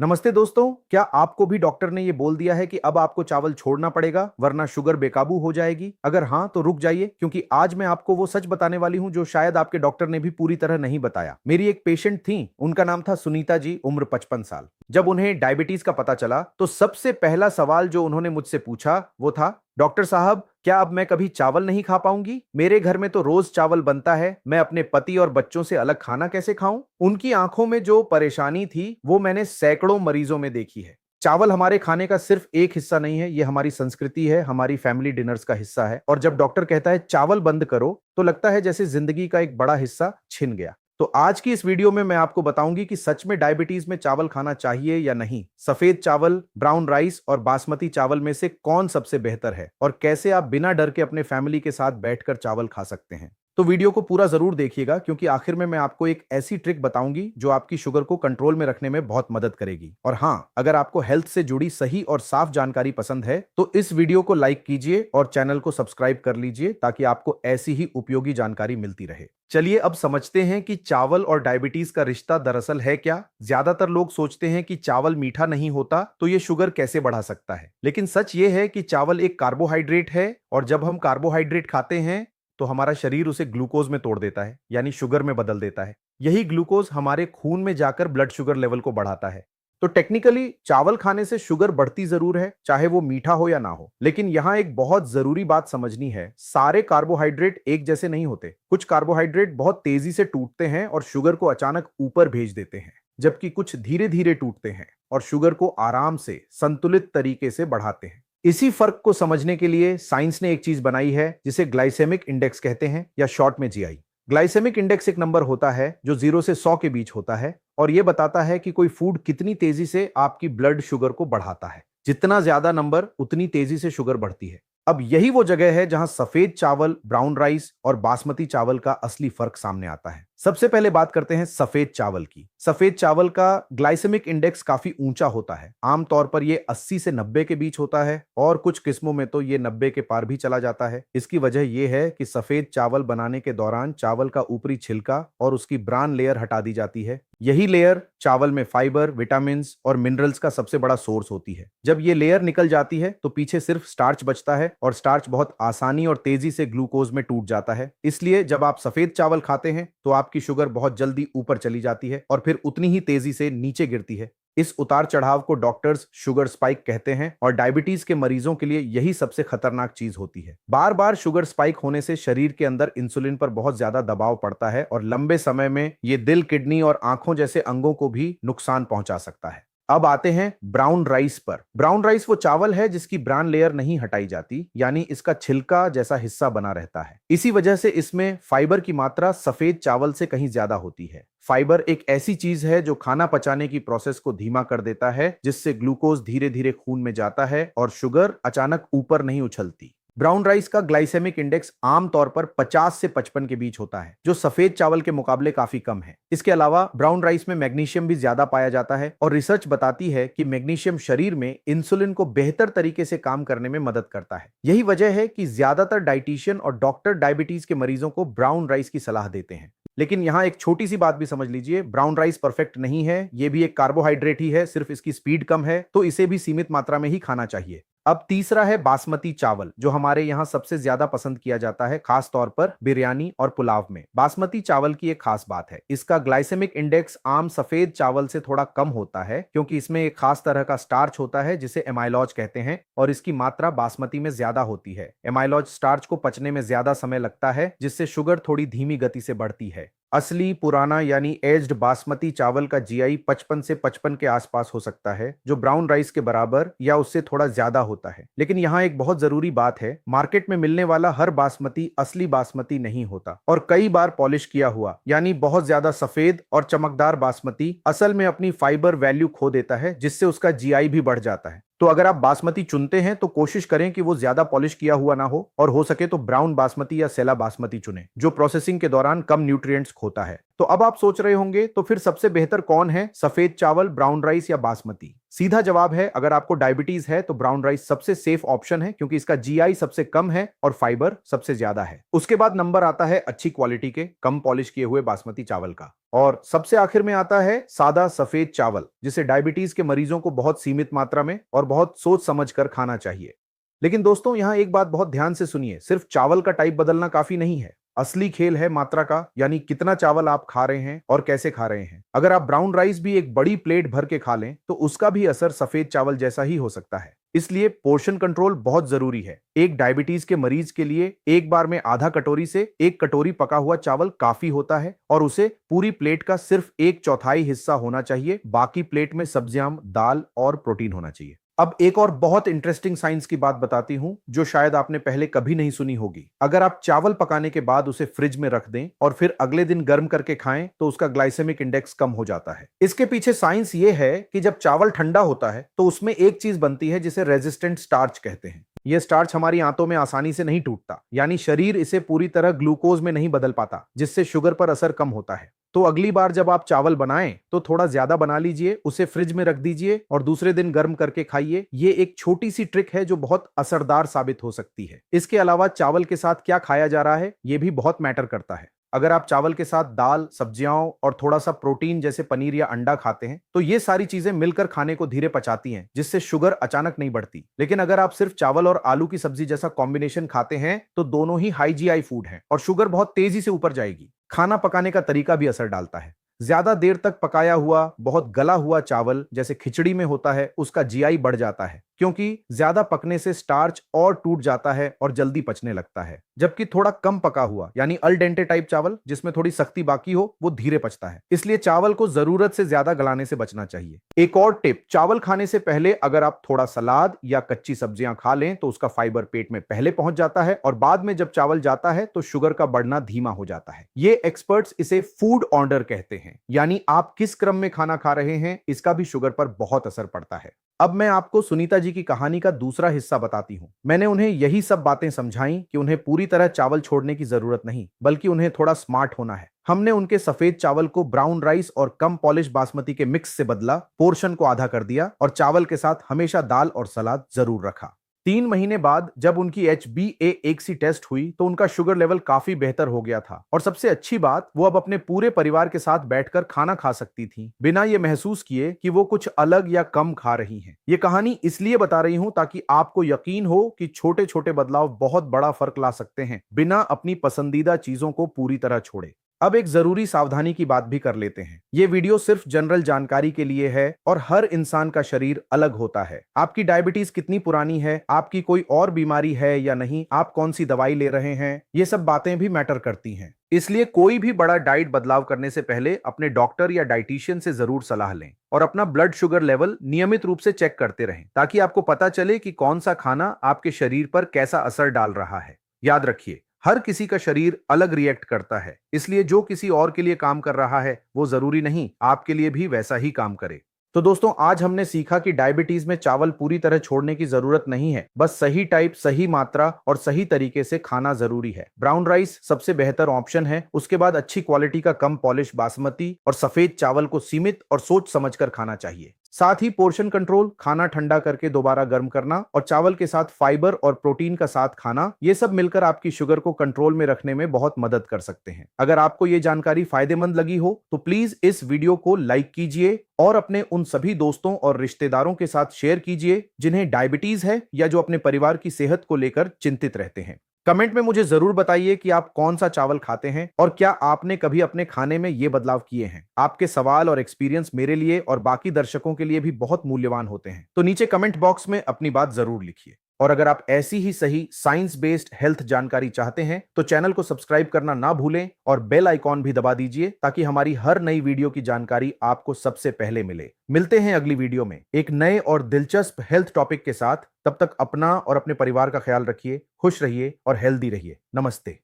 नमस्ते दोस्तों, क्या आपको भी डॉक्टर ने ये बोल दिया है कि अब आपको चावल छोड़ना पड़ेगा वरना शुगर बेकाबू हो जाएगी? अगर हाँ तो रुक जाइए, क्योंकि आज मैं आपको वो सच बताने वाली हूँ जो शायद आपके डॉक्टर ने भी पूरी तरह नहीं बताया। मेरी एक पेशेंट थी, उनका नाम था सुनीता जी, उम्र 55 साल। जब उन्हें डायबिटीज का पता चला तो सबसे पहला सवाल जो उन्होंने मुझसे पूछा वो था, डॉक्टर साहब क्या अब मैं कभी चावल नहीं खा पाऊंगी? मेरे घर में तो रोज चावल बनता है, मैं अपने पति और बच्चों से अलग खाना कैसे खाऊं? उनकी आंखों में जो परेशानी थी वो मैंने सैकड़ों मरीजों में देखी है। चावल हमारे खाने का सिर्फ एक हिस्सा नहीं है, ये हमारी संस्कृति है, हमारी फैमिली डिनर्स का हिस्सा है। और जब डॉक्टर कहता है चावल बंद करो तो लगता है जैसे जिंदगी का एक बड़ा हिस्सा छिन गया। तो आज की इस वीडियो में मैं आपको बताऊंगी कि सच में डायबिटीज में चावल खाना चाहिए या नहीं, सफेद चावल, ब्राउन राइस और बासमती चावल में से कौन सबसे बेहतर है और कैसे आप बिना डर के अपने फैमिली के साथ बैठकर चावल खा सकते हैं। तो वीडियो को पूरा जरूर देखिएगा, क्योंकि आखिर में मैं आपको एक ऐसी ट्रिक बताऊंगी जो आपकी शुगर को कंट्रोल में रखने में बहुत मदद करेगी। और हाँ, अगर आपको हेल्थ से जुड़ी सही और साफ जानकारी पसंद है तो इस वीडियो को लाइक कीजिए और चैनल को सब्सक्राइब कर लीजिए ताकि आपको ऐसी ही उपयोगी जानकारी मिलती रहे। चलिए अब समझते हैं कि चावल और डायबिटीज का रिश्ता दरअसल है क्या। ज्यादातर लोग सोचते हैं कि चावल मीठा नहीं होता तो ये शुगर कैसे बढ़ा सकता है, लेकिन सच ये है कि चावल एक कार्बोहाइड्रेट है और जब हम कार्बोहाइड्रेट खाते हैं तो हमारा शरीर उसे ग्लूकोज में तोड़ देता है, यानी शुगर में बदल देता है। यही ग्लूकोज हमारे खून में जाकर ब्लड शुगर लेवल को बढ़ाता है। तो टेक्निकली चावल खाने से शुगर बढ़ती जरूर है, चाहे वो मीठा हो या ना हो। लेकिन यहां एक बहुत जरूरी बात समझनी है, सारे कार्बोहाइड्रेट एक जैसे नहीं होते। कुछ कार्बोहाइड्रेट बहुत तेजी से टूटते हैं और शुगर को अचानक ऊपर भेज देते हैं, जबकि कुछ धीरे धीरे टूटते हैं और शुगर को आराम से संतुलित तरीके से बढ़ाते हैं। इसी फर्क को समझने के लिए साइंस ने एक चीज बनाई है जिसे ग्लाइसेमिक इंडेक्स कहते हैं, या शॉर्ट में जीआई। ग्लाइसेमिक इंडेक्स एक नंबर होता है जो 0 से 100 के बीच होता है और यह बताता है कि कोई फूड कितनी तेजी से आपकी ब्लड शुगर को बढ़ाता है। जितना ज्यादा नंबर उतनी तेजी से शुगर बढ़ती है। अब यही वो जगह है जहां सफेद चावल, ब्राउन राइस और बासमती चावल का असली फर्क सामने आता है। सबसे पहले बात करते हैं सफेद चावल की। सफेद चावल का ग्लाइसेमिक इंडेक्स काफी ऊंचा होता है। आमतौर पर यह 80 से 90 के बीच होता है और कुछ किस्मों में तो ये 90 के पार भी चला जाता है। इसकी वजह यह है कि सफेद चावल बनाने के दौरान चावल का ऊपरी छिलका और उसकी ब्रान लेयर हटा दी जाती है। यही लेयर चावल में फाइबर, विटामिन और मिनरल्स का सबसे बड़ा सोर्स होती है। जब ये लेयर निकल जाती है तो पीछे सिर्फ स्टार्च बचता है और स्टार्च बहुत आसानी और तेजी से ग्लूकोज में टूट जाता है। इसलिए जब आप सफेद चावल खाते हैं तो आपकी शुगर बहुत जल्दी ऊपर चली जाती है और फिर उतनी ही तेजी से नीचे गिरती है। इस उतार चढ़ाव को डॉक्टर्स शुगर स्पाइक कहते हैं और डायबिटीज के मरीजों के लिए यही सबसे खतरनाक चीज होती है। बार बार शुगर स्पाइक होने से शरीर के अंदर इंसुलिन पर बहुत ज्यादा दबाव पड़ता है और लंबे समय में ये दिल, किडनी और आंखों जैसे अंगों को भी नुकसान पहुंचा सकता है। अब आते हैं ब्राउन राइस पर। ब्राउन राइस वो चावल है जिसकी ब्रान लेयर नहीं हटाई जाती, यानी इसका छिलका जैसा हिस्सा बना रहता है। इसी वजह से इसमें फाइबर की मात्रा सफेद चावल से कहीं ज्यादा होती है। फाइबर एक ऐसी चीज है जो खाना पचाने की प्रोसेस को धीमा कर देता है, जिससे ग्लूकोज धीरे धीरे खून में जाता है और शुगर अचानक ऊपर नहीं उछलती। ब्राउन राइस का ग्लाइसेमिक इंडेक्स आमतौर पर 50 से 55 के बीच होता है, जो सफेद चावल के मुकाबले काफी कम है। इसके अलावा ब्राउन राइस में मैग्नीशियम भी ज्यादा पाया जाता है और रिसर्च बताती है कि मैग्नीशियम शरीर में इंसुलिन को बेहतर तरीके से काम करने में मदद करता है। यही वजह है कि ज्यादातर डाइटिशियन और डॉक्टर डायबिटीज के मरीजों को ब्राउन राइस की सलाह देते हैं। लेकिन यहां एक छोटी सी बात भी समझ लीजिए, ब्राउन राइस परफेक्ट नहीं है, यह भी एक कार्बोहाइड्रेट ही है, सिर्फ इसकी स्पीड कम है, तो इसे भी सीमित मात्रा में ही खाना चाहिए। अब तीसरा है बासमती चावल, जो हमारे यहाँ सबसे ज्यादा पसंद किया जाता है, खास तौर पर बिरयानी और पुलाव में। बासमती चावल की एक खास बात है, इसका ग्लाइसेमिक इंडेक्स आम सफेद चावल से थोड़ा कम होता है, क्योंकि इसमें एक खास तरह का स्टार्च होता है जिसे एमाइलॉज कहते हैं और इसकी मात्रा बासमती में ज्यादा होती है। एमाइलॉज स्टार्च को पचने में ज्यादा समय लगता है, जिससे शुगर थोड़ी धीमी गति से बढ़ती है। असली पुराना यानी एज्ड बासमती चावल का जीआई 55 से 55 के आसपास हो सकता है, जो ब्राउन राइस के बराबर या उससे थोड़ा ज्यादा होता है। लेकिन यहाँ एक बहुत जरूरी बात है, मार्केट में मिलने वाला हर बासमती असली बासमती नहीं होता और कई बार पॉलिश किया हुआ यानी बहुत ज्यादा सफेद और चमकदार बासमती असल में अपनी फाइबर वैल्यू खो देता है, जिससे उसका जीआई भी बढ़ जाता है। तो अगर आप बासमती चुनते हैं तो कोशिश करें कि वो ज्यादा पॉलिश किया हुआ ना हो और हो सके तो ब्राउन बासमती या सेला बासमती चुनें, जो प्रोसेसिंग के दौरान कम न्यूट्रिएंट्स खोता है। तो अब आप सोच रहे होंगे तो फिर सबसे बेहतर कौन है, सफेद चावल, ब्राउन राइस या बासमती? सीधा जवाब है, अगर आपको डायबिटीज है तो ब्राउन राइस सबसे सेफ ऑप्शन है, क्योंकि इसका जीआई सबसे कम है और फाइबर सबसे ज्यादा है। उसके बाद नंबर आता है अच्छी क्वालिटी के कम पॉलिश किए हुए बासमती चावल का, और सबसे आखिर में आता है सादा सफेद चावल, जिसे डायबिटीज के मरीजों को बहुत सीमित मात्रा में और बहुत सोच समझ कर खाना चाहिए। लेकिन दोस्तों, यहां एक बात बहुत ध्यान से सुनिए, सिर्फ चावल का टाइप बदलना काफी नहीं है। असली खेल है मात्रा का, यानी कितना चावल आप खा रहे हैं और कैसे खा रहे हैं। अगर आप ब्राउन राइस भी एक बड़ी प्लेट भर के खा लें तो उसका भी असर सफेद चावल जैसा ही हो सकता है। इसलिए पोर्शन कंट्रोल बहुत जरूरी है। एक डायबिटीज के मरीज के लिए एक बार में आधा कटोरी से 1 कटोरी पका हुआ चावल काफी होता है, और उसे पूरी प्लेट का सिर्फ 1/4 हिस्सा होना चाहिए। बाकी प्लेट में सब्जियां, दाल और प्रोटीन होना चाहिए। अब एक और बहुत इंटरेस्टिंग साइंस की बात बताती हूं, जो शायद आपने पहले कभी नहीं सुनी होगी। अगर आप चावल पकाने के बाद उसे फ्रिज में रख दें और फिर अगले दिन गर्म करके खाएं तो उसका ग्लाइसेमिक इंडेक्स कम हो जाता है। इसके पीछे साइंस ये है कि जब चावल ठंडा होता है तो उसमें एक चीज बनती है जिसे रेजिस्टेंट स्टार्च कहते हैं। यह स्टार्च हमारी आंतों में आसानी से नहीं टूटता, यानी शरीर इसे पूरी तरह ग्लूकोज में नहीं बदल पाता, जिससे शुगर पर असर कम होता है। तो अगली बार जब आप चावल बनाएं तो थोड़ा ज्यादा बना लीजिए, उसे फ्रिज में रख दीजिए और दूसरे दिन गर्म करके खाइए। ये एक छोटी सी ट्रिक है जो बहुत असरदार साबित हो सकती है। इसके अलावा चावल के साथ क्या खाया जा रहा है ये भी बहुत मैटर करता है। अगर आप चावल के साथ दाल, सब्जियां और थोड़ा सा प्रोटीन जैसे पनीर या अंडा खाते हैं तो ये सारी चीजें मिलकर खाने को धीरे पचाती हैं, जिससे शुगर अचानक नहीं बढ़ती। लेकिन अगर आप सिर्फ चावल और आलू की सब्जी जैसा कॉम्बिनेशन खाते हैं तो दोनों ही हाई जीआई फूड हैं और शुगर बहुत तेजी से ऊपर जाएगी। खाना पकाने का तरीका भी असर डालता है। ज्यादा देर तक पकाया हुआ, बहुत गला हुआ चावल जैसे खिचड़ी में होता है, उसका जीआई बढ़ जाता है, क्योंकि ज्यादा पकने से स्टार्च और टूट जाता है और जल्दी पचने लगता है। जबकि थोड़ा कम पका हुआ यानी अल डेंटे टाइप चावल, जिसमें थोड़ी सख्ती बाकी हो, वो धीरे पचता है। इसलिए चावल को जरूरत से ज्यादा गलाने से बचना चाहिए। एक और टिप, चावल खाने से पहले अगर आप थोड़ा सलाद या कच्ची सब्जियां खा लें तो उसका फाइबर पेट में पहले पहुंच जाता है और बाद में जब चावल जाता है तो शुगर का बढ़ना धीमा हो जाता है। ये एक्सपर्ट्स इसे फूड ऑर्डर कहते हैं, यानी आप किस क्रम में खाना खा रहे हैं इसका भी शुगर पर बहुत असर पड़ता है। अब मैं आपको सुनीता जी की कहानी का दूसरा हिस्सा बताती हूँ। मैंने उन्हें यही सब बातें समझाई कि उन्हें पूरी तरह चावल छोड़ने की जरूरत नहीं, बल्कि उन्हें थोड़ा स्मार्ट होना है। हमने उनके सफेद चावल को ब्राउन राइस और कम पॉलिश बासमती के मिक्स से बदला, पोर्शन को आधा कर दिया और चावल के साथ हमेशा दाल और सलाद जरूर रखा। 3 महीने बाद जब उनकी HbA1c टेस्ट हुई तो उनका शुगर लेवल काफी बेहतर हो गया था, और सबसे अच्छी बात, वो अब अपने पूरे परिवार के साथ बैठकर खाना खा सकती थी, बिना ये महसूस किए कि वो कुछ अलग या कम खा रही हैं। ये कहानी इसलिए बता रही हूं ताकि आपको यकीन हो कि छोटे छोटे बदलाव बहुत बड़ा फर्क ला सकते हैं, बिना अपनी पसंदीदा चीजों को पूरी तरह छोड़े। अब एक जरूरी सावधानी की बात भी कर लेते हैं। ये वीडियो सिर्फ जनरल जानकारी के लिए है और हर इंसान का शरीर अलग होता है। आपकी डायबिटीज कितनी पुरानी है, आपकी कोई और बीमारी है या नहीं, आप कौन सी दवाई ले रहे हैं, ये सब बातें भी मैटर करती हैं। इसलिए कोई भी बड़ा डाइट बदलाव करने से पहले अपने डॉक्टर या डाइटिशियन से जरूर सलाह लें और अपना ब्लड शुगर लेवल नियमित रूप से चेक करते रहें, ताकि आपको पता चले कि कौन सा खाना आपके शरीर पर कैसा असर डाल रहा है। याद रखिए, हर किसी का शरीर अलग रिएक्ट करता है, इसलिए जो किसी और के लिए काम कर रहा है वो जरूरी नहीं आपके लिए भी वैसा ही काम करे। तो दोस्तों, आज हमने सीखा कि डायबिटीज में चावल पूरी तरह छोड़ने की जरूरत नहीं है, बस सही टाइप, सही मात्रा और सही तरीके से खाना जरूरी है। ब्राउन राइस सबसे बेहतर ऑप्शन है, उसके बाद अच्छी क्वालिटी का कम पॉलिश बासमती और सफेद चावल को सीमित और सोच समझकर खाना चाहिए। साथ ही पोर्शन कंट्रोल, खाना ठंडा करके दोबारा गर्म करना और चावल के साथ फाइबर और प्रोटीन का साथ खाना, ये सब मिलकर आपकी शुगर को कंट्रोल में रखने में बहुत मदद कर सकते हैं। अगर आपको ये जानकारी फायदेमंद लगी हो तो प्लीज इस वीडियो को लाइक कीजिए और अपने उन सभी दोस्तों और रिश्तेदारों के साथ शेयर कीजिए जिन्हें डायबिटीज है या जो अपने परिवार की सेहत को लेकर चिंतित रहते हैं। कमेंट में मुझे जरूर बताइए कि आप कौन सा चावल खाते हैं और क्या आपने कभी अपने खाने में ये बदलाव किए हैं। आपके सवाल और एक्सपीरियंस मेरे लिए और बाकी दर्शकों के लिए भी बहुत मूल्यवान होते हैं, तो नीचे कमेंट बॉक्स में अपनी बात जरूर लिखिए। और अगर आप ऐसी ही सही साइंस बेस्ड हेल्थ जानकारी चाहते हैं तो चैनल को सब्सक्राइब करना ना भूलें और बेल आइकॉन भी दबा दीजिए, ताकि हमारी हर नई वीडियो की जानकारी आपको सबसे पहले मिले। मिलते हैं अगली वीडियो में एक नए और दिलचस्प हेल्थ टॉपिक के साथ। तब तक अपना और अपने परिवार का ख्याल रखिए, खुश रहिए और हेल्दी रहिए। नमस्ते।